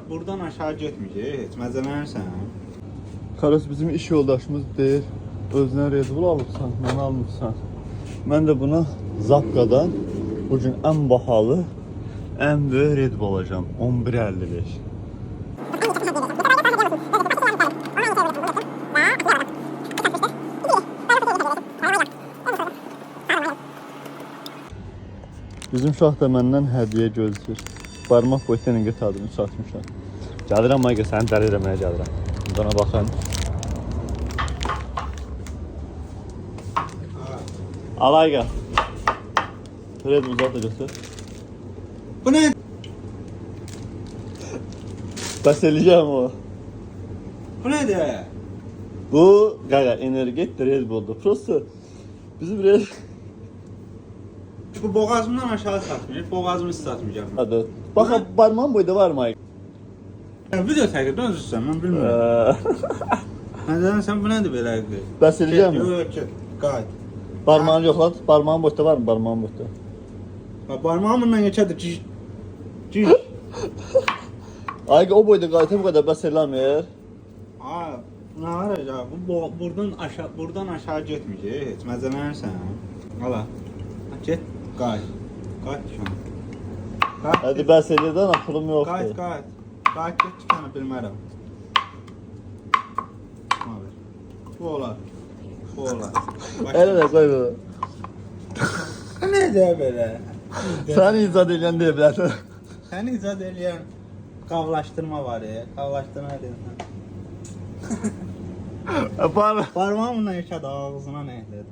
Buradan aşağı getməyəcək. Məzələnirsən. Karas bizim iş yoldaşımız deyir. Özünə Red Bull alıbsan, mənə almırsan. Mən də buna Zapkadan bugün ən bahalı, ən böyük Red Bull alacağım. 11.55. Bizim uşaq da məndən hədiyyə gözləyir. Barmaq boyu teningə tadını satmışam. Gəlirəm Mayqa, səni dəli eləməyə gəlirəm. Bana baxın. Al Ayqa. Red Bull da götür. Bu ne? Bəs eləyəcəm o. Bu nedir? Bu qaqa energet Red Bull'dur. Prosta bizim Red Bu boğazımdan aşağı satmıyor. Boğazımı satmayacağım. Hadi. Bax, barmağın boyda var mı Ayqa? Video çəkirdən özürsən, mən bilmirəm. Məzələn, sən bu nədir belə? Bəs eləyəcəm mi? Yox, qayıt. Barmağını yoxlat. Barmağın boyda var mı? Barmağın boyda. Barmağımla geçədir. Ciş. Ayqa o boyda qayıta bu qədər bəs eləmir. Aa, nə var ya? Bu buradan aşağı getməyəcək. Heç məzələnirsən. Ala. Get, qayıt. Qayıt şu an. Hadi bəs eləyədən pulum yoxdur. Qayıt. Qayıt get çıxana bilmərəm. Bu olar. Elə də qoy bu. Nədir belə? Səni icad eləyən deyə bilərsən. Səni icad eləyən qavlaşdırma var ya. Qavlaşdırma edirsən. Apar. Parmağımla yaşadı ağzına nə edir?